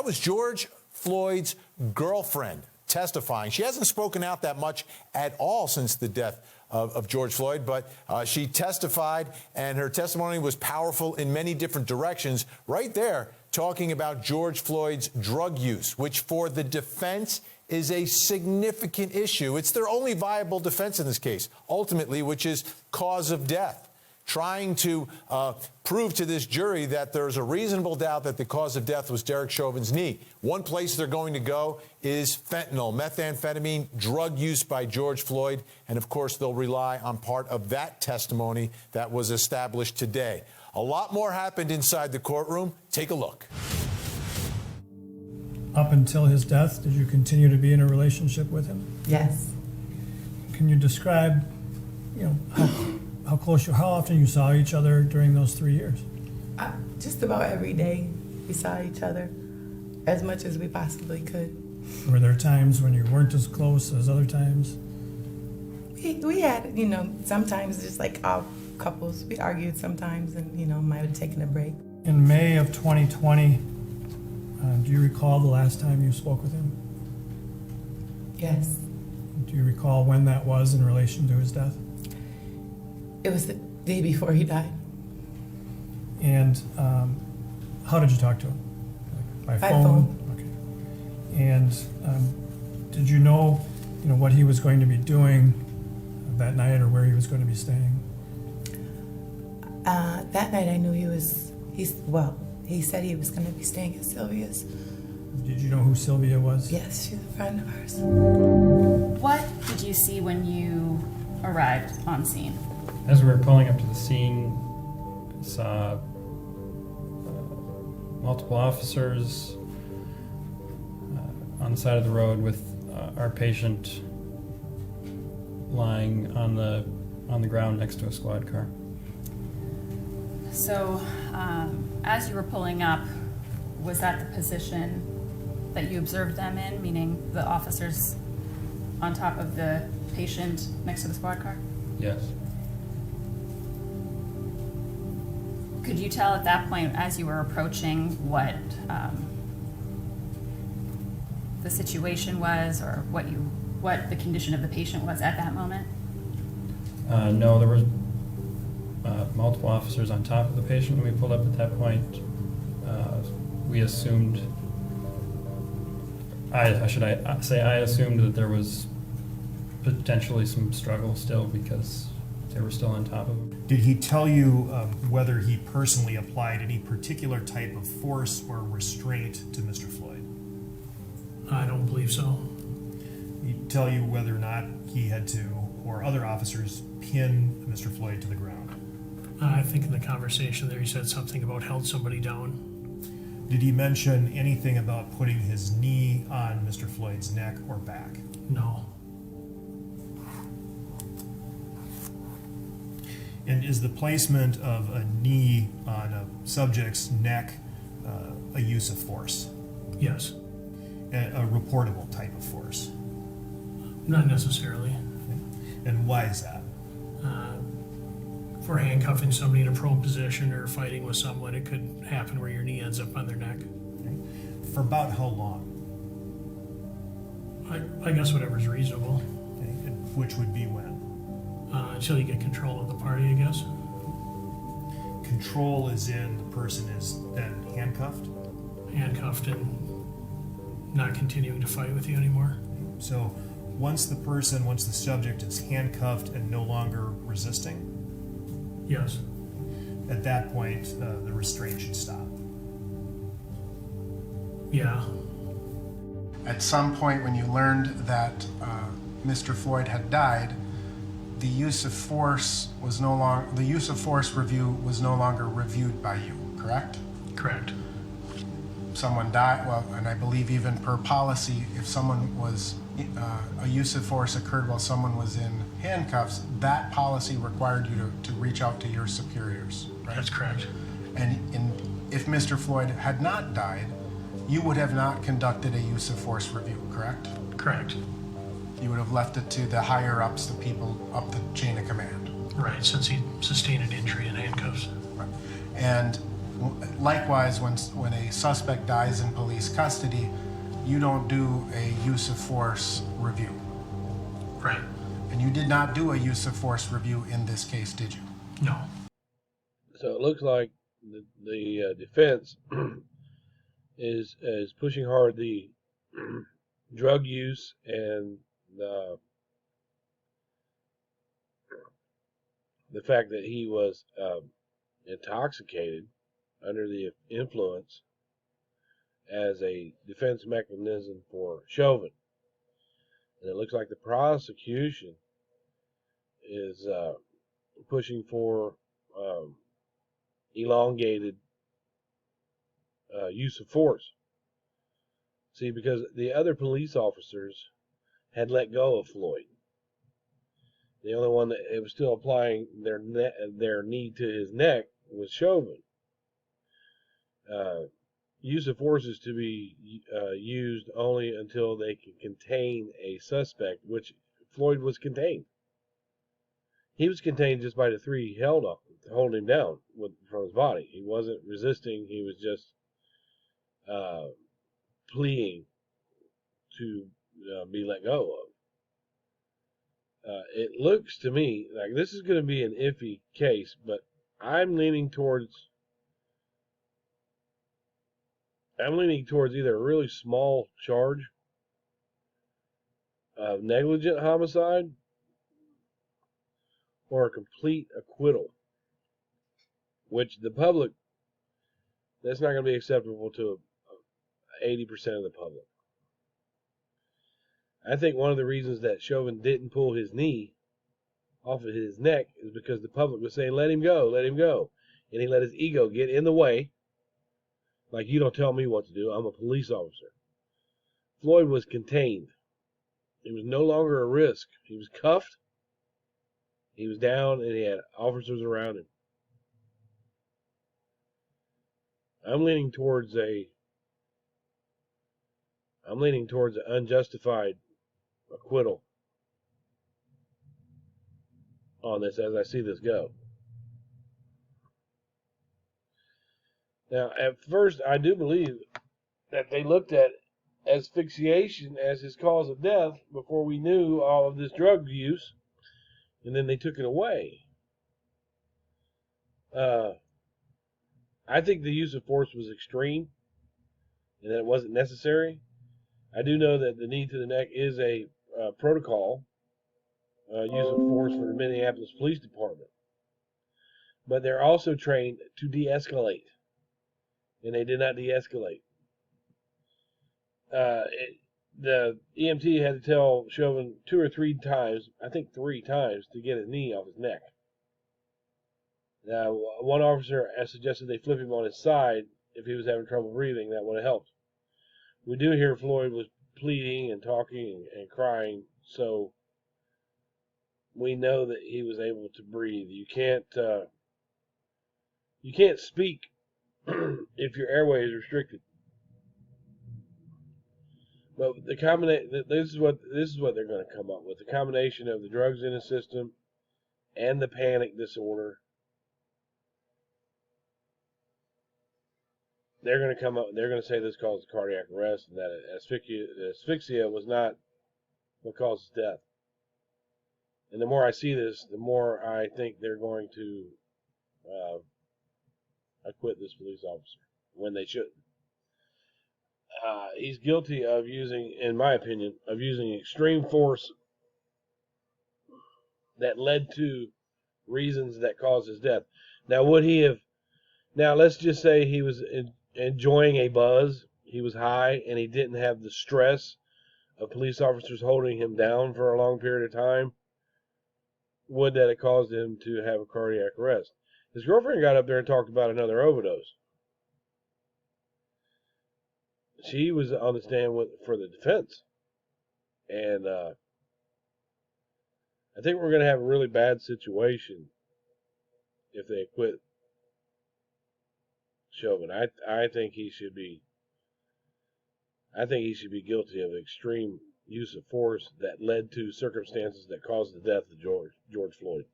That was George Floyd's girlfriend testifying. She hasn't spoken out that much at all since the death of George Floyd, but she testified, and her testimony was powerful in many different directions. Right there, talking about George Floyd's drug use, which for the defense is a significant issue. It's their only viable defense in this case, ultimately, which is cause of death. Trying to prove to this jury that there's a reasonable doubt that the cause of death was Derek Chauvin's knee. One place they're going to go is fentanyl, methamphetamine, drug use by George Floyd. And, of course, they'll rely on part of that testimony that was established today. A lot more happened inside the courtroom. Take a look. Up until his death, did you continue to be in a relationship with him? Yes. Can you describe, how close how often you saw each other during those 3 years? Just about every day we saw each other as much as we possibly could. Were there times when you weren't as close as other times? We had, sometimes just like all couples, we argued sometimes and, might have taken a break. In May of 2020, do you recall the last time you spoke with him? Yes. Do you recall when that was in relation to his death? It was the day before he died. And how did you talk to him? By phone? Okay. And did you know, what he was going to be doing that night or where he was going to be staying? That night I knew he said he was going to be staying at Sylvia's. Did you know who Sylvia was? Yes, she's a friend of ours. What did you see when you arrived on scene? As we were pulling up to the scene, I saw multiple officers on the side of the road with our patient lying on the ground next to a squad car. So, as you were pulling up, was that the position that you observed them in, meaning the officers on top of the patient next to the squad car? Yes. Could you tell at that point, as you were approaching, what the situation was, or what the condition of the patient was at that moment? No, there were multiple officers on top of the patient when we pulled up at that point. We assumed, I assumed that there was potentially some struggle still because they were still on top of him. Did he tell you whether he personally applied any particular type of force or restraint to Mr. Floyd? I don't believe so. Did he tell you whether or not he had to, or other officers, pin Mr. Floyd to the ground? I think in the conversation there he said something about held somebody down. Did he mention anything about putting his knee on Mr. Floyd's neck or back? No. And is the placement of a knee on a subject's neck a use of force? Yes. A reportable type of force? Not necessarily. Okay. And why is that? For handcuffing somebody in a prone position or fighting with someone, it could happen where your knee ends up on their neck. Okay. For about how long? I guess whatever's reasonable. Okay. And which would be when? Until you get control of the party, I guess. Control is in the person is then handcuffed? Handcuffed and not continuing to fight with you anymore. So once the subject is handcuffed and no longer resisting? Yes. At that point, the restraint should stop. Yeah. At some point when you learned that Mr. Floyd had died, the use of force review was no longer reviewed by you, correct? Correct. Someone died, and I believe even per policy, if someone was a use of force occurred while someone was in handcuffs, that policy required you to reach out to your superiors, right? That's correct. And if Mr. Floyd had not died, you would have not conducted a use of force review, correct? Correct. You would have left it to the higher ups, the people up the chain of command. Right, since he sustained an injury in handcuffs. Right. And Likewise, when a suspect dies in police custody, you don't do a use of force review. Right. And you did not do a use of force review in this case, did you? No. So it looks like the defense is pushing hard the drug use and the fact that he was intoxicated under the influence as a defense mechanism for Chauvin. And it looks like the prosecution is pushing for elongated use of force. See, because the other police officers had let go of Floyd. The only one that it was still applying their knee to his neck was Chauvin. Use of force is to be used only until they can contain a suspect, which Floyd was contained. He was contained just by the three holding him down from his body. He wasn't resisting. He was just pleading to be let go of. It looks to me like this is going to be an iffy case, but I'm leaning towards either a really small charge of negligent homicide or a complete acquittal, which the public, that's not going to be acceptable to 80% of the public. I think one of the reasons that Chauvin didn't pull his knee off of his neck is because the public was saying, let him go, let him go. And he let his ego get in the way. Like, you don't tell me what to do. I'm a police officer. Floyd was contained. He was no longer a risk. He was cuffed. He was down, and he had officers around him. I'm leaning towards an unjustified acquittal on this as I see this go. Now, at first, I do believe that they looked at asphyxiation as his cause of death before we knew all of this drug use, and then they took it away. I think the use of force was extreme and that it wasn't necessary. I do know that the knee to the neck is a protocol use of force for the Minneapolis Police Department. But they're also trained to de-escalate, and they did not de-escalate. The EMT had to tell Chauvin 2 or 3 times, I think 3 times, to get his knee off his neck. Now, one officer suggested they flip him on his side if he was having trouble breathing. That would have helped. We do hear Floyd was pleading and talking and crying, so we know that he was able to breathe. You can't speak if your airway is restricted. But this is what they're going to come up with: the combination of the drugs in his system and the panic disorder. They're going to come up. They're going to say this caused cardiac arrest, and that asphyxia was not what caused his death. And the more I see this, the more I think they're going to acquit this police officer when they shouldn't. He's guilty of using, in my opinion, of using extreme force that led to reasons that caused his death. Now, would he have? Now, let's just say he was enjoying a buzz. He was high, and he didn't have the stress of police officers holding him down for a long period of time. Would that have caused him to have a cardiac arrest? His girlfriend got up there and talked about another overdose. She was on the stand for the defense. And I think we're going to have a really bad situation if they acquit Chauvin. I think he should be guilty of extreme use of force that led to circumstances that caused the death of George Floyd.